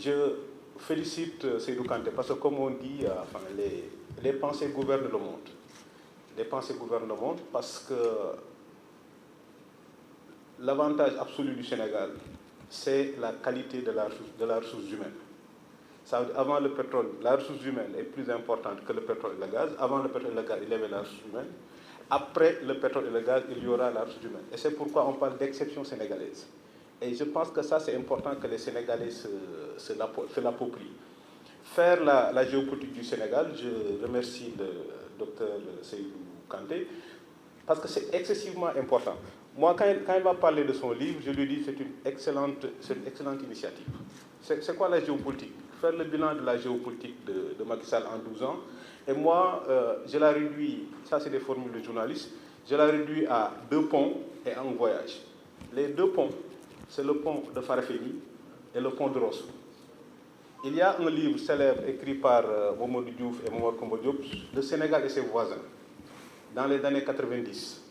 je félicite Seydou Kanté parce que, comme on dit, les pensées gouvernent le monde. Les pensées gouvernent le monde parce que l'avantage absolu du Sénégal, c'est la qualité de la ressource humaine. Ça veut dire, avant le pétrole, la ressource humaine est plus importante que le pétrole et le gaz. Avant le pétrole et le gaz, il y avait la ressource humaine. Après le pétrole et le gaz, il y aura la ressource humaine. Et c'est pourquoi on parle d'exception sénégalaise. Et je pense que ça, c'est important que les Sénégalais se l'approprient. Faire la géopolitique du Sénégal, je remercie le docteur Seydou Kanté, parce que c'est excessivement important. Moi, quand il va parler de son livre, je lui dis que c'est une excellente initiative. C'est quoi la géopolitique? Faire le bilan de la géopolitique de Macky Sall en 12 ans. Et moi, je la réduis, ça c'est des formules de journalistes, je la réduis à 2 ponts et un voyage. Les 2 ponts, c'est le pont de Farafenni et le pont de Rosso. Il y a un livre célèbre écrit par Mamadou Diouf et Momar Kombo Diop, Le Sénégal et ses voisins, dans les années 90.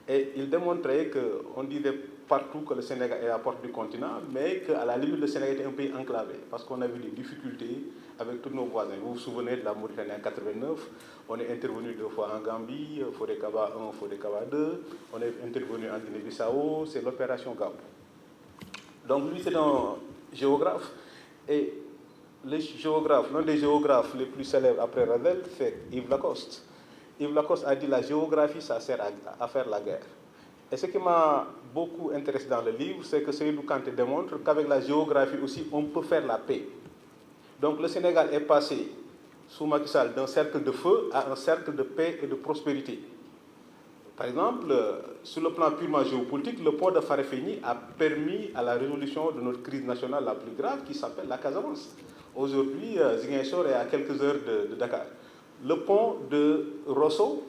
Et il démontrait qu'on disait partout que le Sénégal est à la porte du continent, mais qu'à la limite, le Sénégal était un pays enclavé, parce qu'on avait des difficultés avec tous nos voisins. Vous vous souvenez de la Mauritanie en 89, on est intervenu 2 fois en Gambie, Fodé-Kaba 1, Fodé-Kaba 2, on est intervenu en Guinée-Bissau, c'est l'opération Gab. Donc lui, c'est un géographe, et l'un des géographes les plus célèbres après Ravel, c'est Yves Lacoste. Yves Lacoste a dit que la géographie, ça sert à faire la guerre. Et ce qui m'a beaucoup intéressé dans le livre, c'est que Seydou Kanté démontre qu'avec la géographie aussi, on peut faire la paix. Donc le Sénégal est passé, sous Macky Sall, d'un cercle de feu à un cercle de paix et de prospérité. Par exemple, sur le plan purement géopolitique, le port de Farafenni a permis à la résolution de notre crise nationale la plus grave, qui s'appelle la Casamance. Aujourd'hui, Ziguinchor est à quelques heures de Dakar. Le pont de Rosso,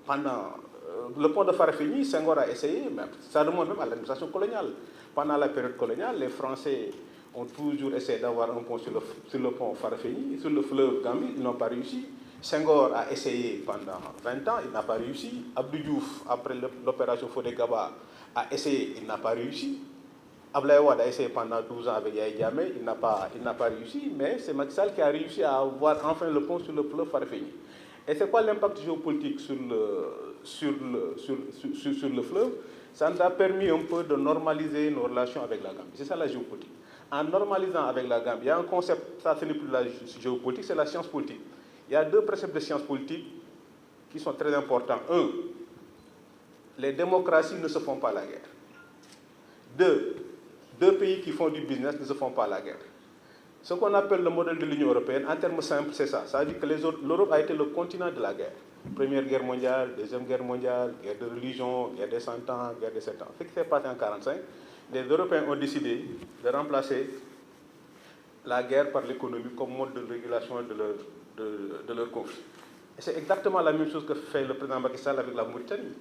le pont de Farafenni, Senghor a essayé, mais ça remonte même à l'administration coloniale. Pendant la période coloniale, les Français ont toujours essayé d'avoir un pont sur le pont Farafenni, sur le fleuve Gambie, ils n'ont pas réussi. Senghor a essayé pendant 20 ans, il n'a pas réussi. Abdou Diouf, après l'opération Fodé-Kaba, a essayé, il n'a pas réussi. Abdoulaye Wade a essayé pendant 12 ans avec Yahya Jammeh, il n'a pas réussi, mais c'est Macky Sall qui a réussi à avoir enfin le pont sur le fleuve Farafenni. Et c'est quoi l'impact géopolitique sur le fleuve? Ça nous a permis un peu de normaliser nos relations avec la Gambie. C'est ça la géopolitique. En normalisant avec la Gambie, il y a un concept, ça ce n'est plus la géopolitique, c'est la science politique. Il y a 2 préceptes de science politique qui sont très importants. 1, les démocraties ne se font pas la guerre. 2 pays qui font du business ne se font pas la guerre. Ce qu'on appelle le modèle de l'Union européenne, en termes simples, c'est ça. Ça veut dire que l'Europe a été le continent de la guerre. Première guerre mondiale, deuxième guerre mondiale, guerre de religion, guerre des 100 ans, guerre des 7 ans. Ce qui s'est passé en 1945, les Européens ont décidé de remplacer la guerre par l'économie comme mode de régulation de leur conflit. Et c'est exactement la même chose que fait le président Macky Sall avec la Mauritanie.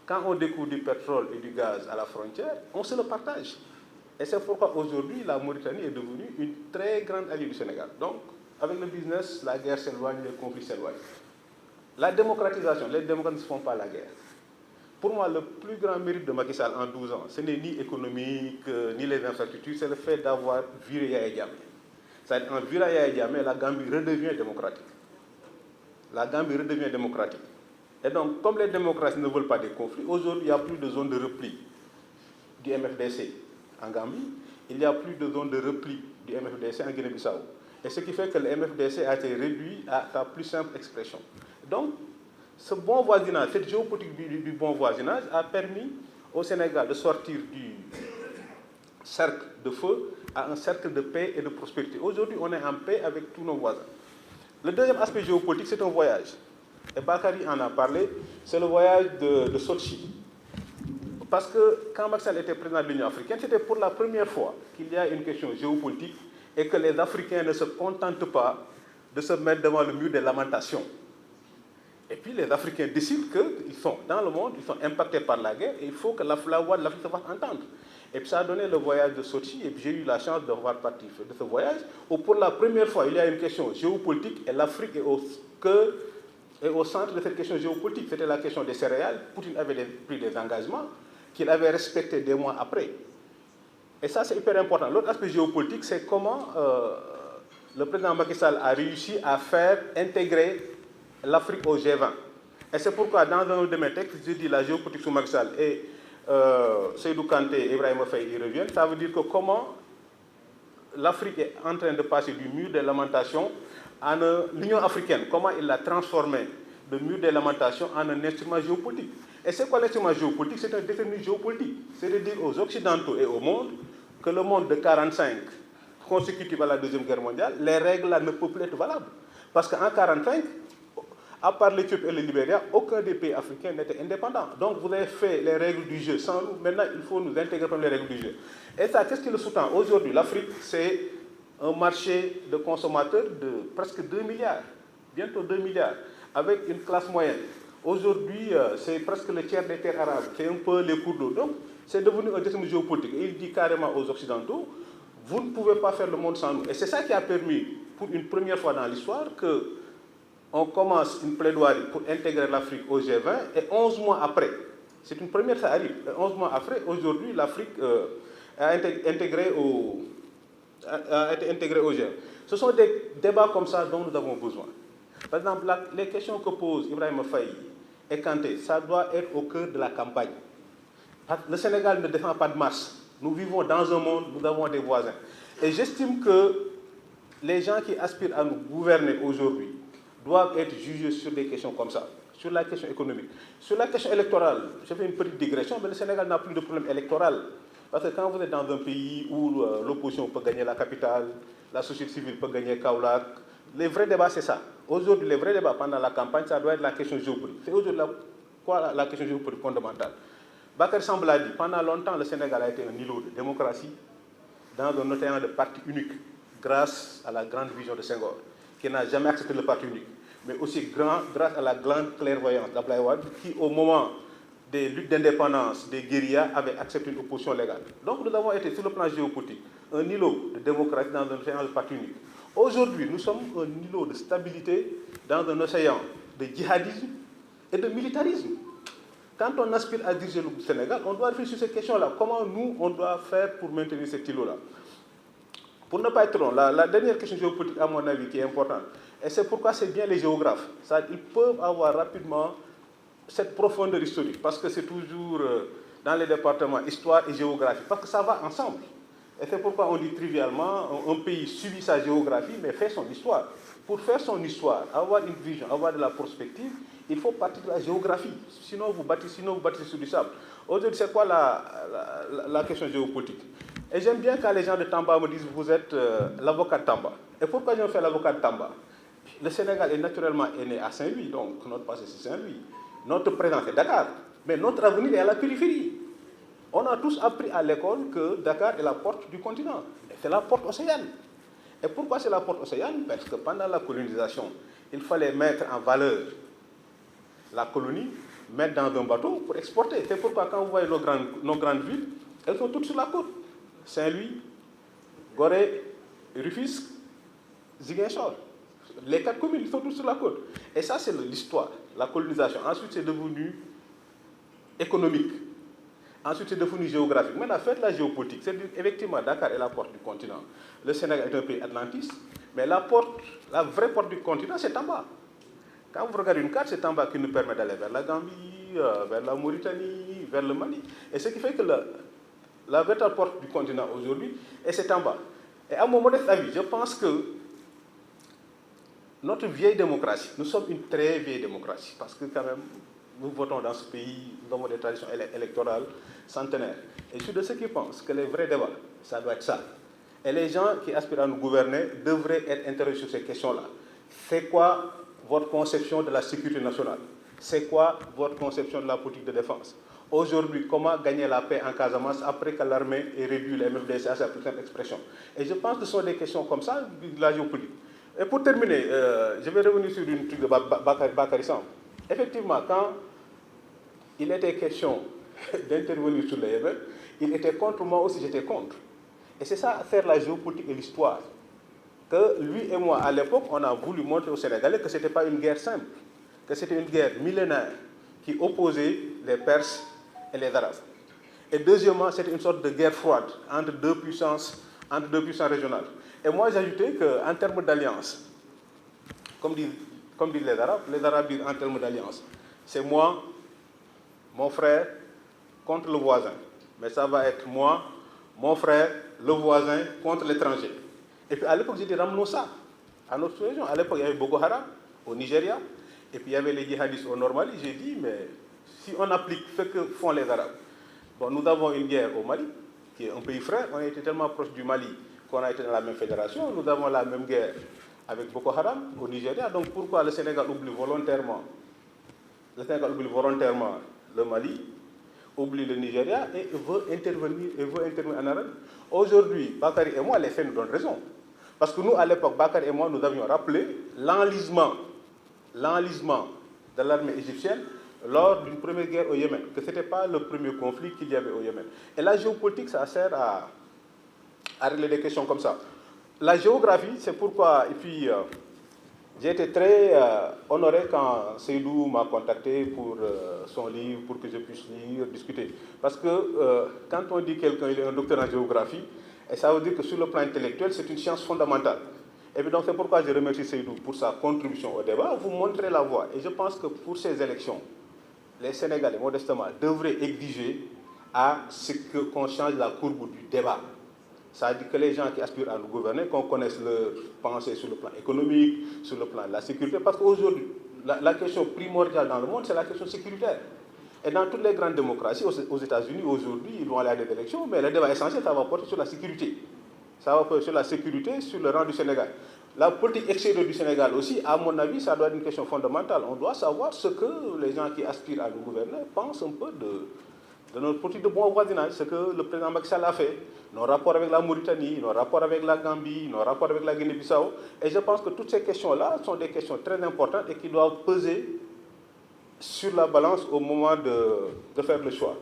Quand on découvre du pétrole et du gaz à la frontière, on se le partage. Et c'est pourquoi aujourd'hui, la Mauritanie est devenue une très grande alliée du Sénégal. Donc, avec le business, la guerre s'éloigne, les conflits s'éloignent. La démocratisation, les démocrates ne se font pas la guerre. Pour moi, le plus grand mérite de Macky Sall en 12 ans, ce n'est ni économique, ni les infrastructures, c'est le fait d'avoir viré Yahya Jammeh. C'est-à-dire qu'en virant Yahya Jammeh, la Gambie redevient démocratique. La Gambie redevient démocratique. Et donc, comme les démocraties ne veulent pas des conflits, aujourd'hui, il n'y a plus de zone de repli du MFDC en Gambie, il n'y a plus de zone de repli du MFDC en Guinée-Bissau. Et ce qui fait que le MFDC a été réduit à sa plus simple expression. Donc, ce bon voisinage, cette géopolitique du bon voisinage a permis au Sénégal de sortir du cercle de feu à un cercle de paix et de prospérité. Aujourd'hui, on est en paix avec tous nos voisins. Le deuxième aspect géopolitique, c'est un voyage. Et Bakary en a parlé, c'est le voyage de Sochi. Parce que quand Macky Sall était président de l'Union africaine, c'était pour la première fois qu'il y a une question géopolitique et que les Africains ne se contentent pas de se mettre devant le mur des lamentations. Et puis les Africains décident qu'ils sont dans le monde, ils sont impactés par la guerre et il faut que la voix de l'Afrique se fasse entendre. Et puis ça a donné le voyage de Sochi et puis j'ai eu la chance de voir partie de ce voyage où pour la première fois il y a une question géopolitique et l'Afrique est au cœur et au centre de cette question géopolitique. C'était la question des céréales. Poutine avait pris des engagements qu'il avait respectés des mois après. Et ça, c'est hyper important. L'autre aspect géopolitique, c'est comment le président Macky Sall a réussi à faire intégrer l'Afrique au G20. Et c'est pourquoi, dans un de mes textes, je dis la géopolitique sous Macky Sall et Seydou Kanté et Ibrahim Faye y reviennent. Ça veut dire que comment l'Afrique est en train de passer du mur des lamentations à l'Union africaine, comment il l'a transformé de mur des lamentations en un instrument géopolitique. Et c'est quoi l'instrument géopolitique? C'est un déterminisme géopolitique. C'est de dire aux Occidentaux et au monde que le monde de 1945, consécutif à la Deuxième Guerre mondiale, les règles là ne peuvent plus être valables. Parce qu'en 1945, à part l'Éthiopie et le Libéria, aucun des pays africains n'était indépendant. Donc vous avez fait les règles du jeu sans nous. Maintenant, il faut nous intégrer dans les règles du jeu. Et ça, qu'est-ce qui le sous-tend? Aujourd'hui, l'Afrique, c'est un marché de consommateurs de presque 2 milliards, bientôt 2 milliards, avec une classe moyenne. Aujourd'hui, c'est presque le tiers des terres arabes, c'est un peu les cours d'eau. Donc, c'est devenu un déterminisme géopolitique. Et il dit carrément aux Occidentaux, vous ne pouvez pas faire le monde sans nous. Et c'est ça qui a permis, pour une première fois dans l'histoire, qu'on commence une plaidoirie pour intégrer l'Afrique au G20, et 11 mois après, c'est une première, ça arrive, et 11 mois après, aujourd'hui, l'Afrique a été intégrée au G20. Ce sont des débats comme ça dont nous avons besoin. Par exemple, les questions que pose Ibrahim Faye et Kanté, ça doit être au cœur de la campagne. Le Sénégal ne défend pas de masse. Nous vivons dans un monde, nous avons des voisins. Et j'estime que les gens qui aspirent à nous gouverner aujourd'hui doivent être jugés sur des questions comme ça, sur la question économique. Sur la question électorale, je fais une petite digression, mais le Sénégal n'a plus de problème électoral. Parce que quand vous êtes dans un pays où l'opposition peut gagner la capitale, la société civile peut gagner Kaolack, les vrais débats, c'est ça. Aujourd'hui, les vrais débats pendant la campagne, ça doit être la question géopolitique. C'est aujourd'hui quoi la question géopolitique fondamentale? Bakary Sambou l'a dit, pendant longtemps, le Sénégal a été un îlot de démocratie dans un océan de parti unique, grâce à la grande vision de Senghor, qui n'a jamais accepté le parti unique, mais aussi grâce à la grande clairvoyance d'Abdoulaye Wade, qui, au moment des luttes d'indépendance des guérillas, avait accepté une opposition légale. Donc nous avons été, sur le plan géopolitique, un îlot de démocratie dans un océan de parti unique. Aujourd'hui, nous sommes un îlot de stabilité dans un océan de djihadisme et de militarisme. Quand on aspire à diriger le Sénégal, on doit réfléchir sur ces questions-là. Comment nous, on doit faire pour maintenir cet îlot-là? Pour ne pas être long, la dernière question géopolitique, à mon avis, qui est importante, et c'est pourquoi c'est bien les géographes. Ils peuvent avoir rapidement cette profondeur historique, parce que c'est toujours dans les départements histoire et géographie, parce que ça va ensemble. Et c'est pourquoi on dit trivialement, un pays subit sa géographie, mais fait son histoire. Pour faire son histoire, avoir une vision, avoir de la prospective, il faut partir de la géographie. Sinon, vous bâtissez sur du sable. Aujourd'hui, c'est quoi la question géopolitique? Et j'aime bien quand les gens de Tamba me disent, vous êtes l'avocat de Tamba. Et pourquoi j'ai fait l'avocat de Tamba? Le Sénégal est naturellement né à Saint-Louis, donc notre passé c'est Saint-Louis. Notre présent c'est Dakar, mais notre avenir est à la périphérie. On a tous appris à l'école que Dakar est la porte du continent. C'est la porte océane. Et pourquoi c'est la porte océane? Parce que pendant la colonisation, il fallait mettre en valeur la colonie, mettre dans un bateau pour exporter. C'est pourquoi quand vous voyez nos grandes villes, elles sont toutes sur la côte. Saint-Louis, Gorée, Rufisque, Ziguinchor. Les 4 communes sont toutes sur la côte. Et ça, c'est l'histoire, la colonisation. Ensuite, c'est devenu économique. Ensuite, c'est devenu géographique. Maintenant, faites la géopolitique. C'est effectivement, Dakar est la porte du continent. Le Sénégal est un pays atlantiste, mais la vraie porte du continent, c'est en bas. Quand vous regardez une carte, c'est en bas qui nous permet d'aller vers la Gambie, vers la Mauritanie, vers le Mali. Et ce qui fait que la véritable porte du continent aujourd'hui, c'est en bas. Et à mon modeste avis, je pense que notre vieille démocratie, nous sommes une très vieille démocratie, parce que quand même, nous votons dans ce pays, nous avons des traditions électorales centenaires. Et je suis de ceux qui pensent que les vrais débats, ça doit être ça. Et les gens qui aspirent à nous gouverner devraient être interrogés sur ces questions-là. C'est quoi votre conception de la sécurité nationale? C'est quoi votre conception de la politique de défense? Aujourd'hui, comment gagner la paix en Casamance après que l'armée ait réduit les MFDC à sa plus simple expression? Et je pense que ce sont des questions comme ça de la géopolitique. Et pour terminer, je vais revenir sur une truc de Bakary Sambou. Effectivement, quand il était question d'intervenir sur le Yémen, il était contre, moi aussi j'étais contre. Et c'est ça, faire la géopolitique et l'histoire. Que lui et moi, à l'époque, on a voulu montrer aux Sénégalais que ce n'était pas une guerre simple, que c'était une guerre millénaire qui opposait les Perses et les Arabes. Et deuxièmement, c'était une sorte de guerre froide entre deux puissances régionales. Et moi, j'ajoutais qu'en termes d'alliance, comme disent les Arabes disent en termes d'alliance, c'est moi, mon frère, contre le voisin. Mais ça va être moi, mon frère, le voisin, contre l'étranger. Et puis à l'époque, j'ai dit, ramenons ça à notre région. À l'époque, il y avait Boko Haram au Nigeria, et puis il y avait les djihadistes au Nord Mali. J'ai dit, mais si on applique ce que font les Arabes, bon, nous avons une guerre au Mali, qui est un pays frère, on a été tellement proche du Mali qu'on a été dans la même fédération, nous avons la même guerre avec Boko Haram au Nigeria, donc pourquoi le Sénégal oublie volontairement le Mali, oublie le Nigeria et veut intervenir en Arabie. Aujourd'hui, Bakary et moi, les faits nous donnent raison. Parce que nous, à l'époque, Bakary et moi, nous avions rappelé l'enlisement de l'armée égyptienne lors d'une première guerre au Yémen, que ce n'était pas le premier conflit qu'il y avait au Yémen. Et la géopolitique, ça sert à régler des questions comme ça. La géographie, c'est pourquoi, et puis j'ai été très honoré quand Seydou m'a contacté pour son livre, pour que je puisse lire, discuter. Parce que quand on dit quelqu'un il est un docteur en géographie, et ça veut dire que sur le plan intellectuel, c'est une science fondamentale. Et puis donc c'est pourquoi je remercie Seydou pour sa contribution au débat. Vous montrez la voie. Et je pense que pour ces élections, les Sénégalais, modestement, devraient exiger à ce qu'on change la courbe du débat. Ça veut dire que les gens qui aspirent à nous gouverner, qu'on connaisse leur pensée sur le plan économique, sur le plan de la sécurité, parce qu'aujourd'hui, la question primordiale dans le monde, c'est la question sécuritaire. Et dans toutes les grandes démocraties, aux États-Unis, aujourd'hui, ils vont aller à des élections, mais le débat essentiel, ça va porter sur la sécurité. Ça va porter sur la sécurité, sur le rang du Sénégal. La politique extérieure du Sénégal aussi, à mon avis, ça doit être une question fondamentale. On doit savoir ce que les gens qui aspirent à nous gouverner pensent un peu de notre politique de bon voisinage, ce que le président Macky Sall a fait, nos rapports avec la Mauritanie, nos rapports avec la Gambie, nos rapports avec la Guinée-Bissau. Et je pense que toutes ces questions-là sont des questions très importantes et qui doivent peser sur la balance au moment de faire le choix.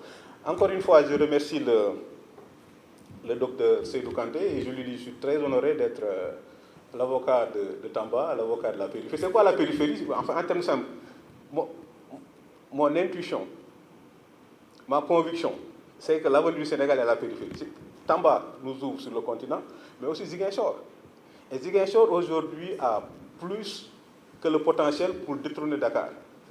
Encore une fois, je remercie le docteur Seydou Kanté et je lui dis, je suis très honoré d'être l'avocat de Tamba, l'avocat de la périphérie. C'est quoi la périphérie? Enfin, en termes simples, mon intuition, ma conviction, c'est que l'avenir du Sénégal est à la périphérie. Tamba nous ouvre sur le continent, mais aussi Ziguinchor. Et Ziguinchor, aujourd'hui, a plus que le potentiel pour détrôner Dakar.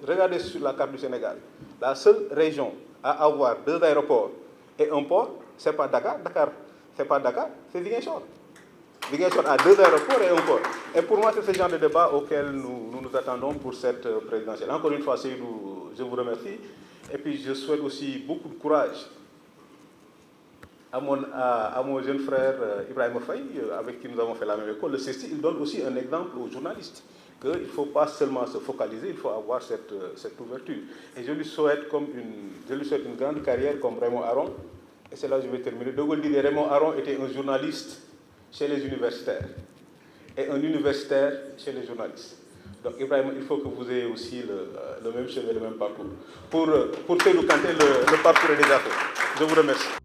Regardez sur la carte du Sénégal. La seule région à avoir 2 aéroports et un port, ce n'est pas Dakar. Ce n'est pas Dakar, c'est Ziguinchor. Ziguinchor a 2 aéroports et un port. Et pour moi, c'est ce genre de débat auquel nous attendons pour cette présidentielle. Encore une fois, je vous remercie. Et puis, je souhaite aussi beaucoup de courage à mon jeune frère Ibrahim Faye, avec qui nous avons fait la même école. Le CESTI, il donne aussi un exemple aux journalistes, qu'il ne faut pas seulement se focaliser, il faut avoir cette ouverture. Et je lui souhaite une grande carrière comme Raymond Aron. Et c'est là que je vais terminer. De Gaulle disait Raymond Aron était un journaliste chez les universitaires et un universitaire chez les journalistes. Donc Ibrahim, il faut que vous ayez aussi le même chemin, le même parcours. Pour Seydou Kanté, le parcours est déjà fait. Je vous remercie.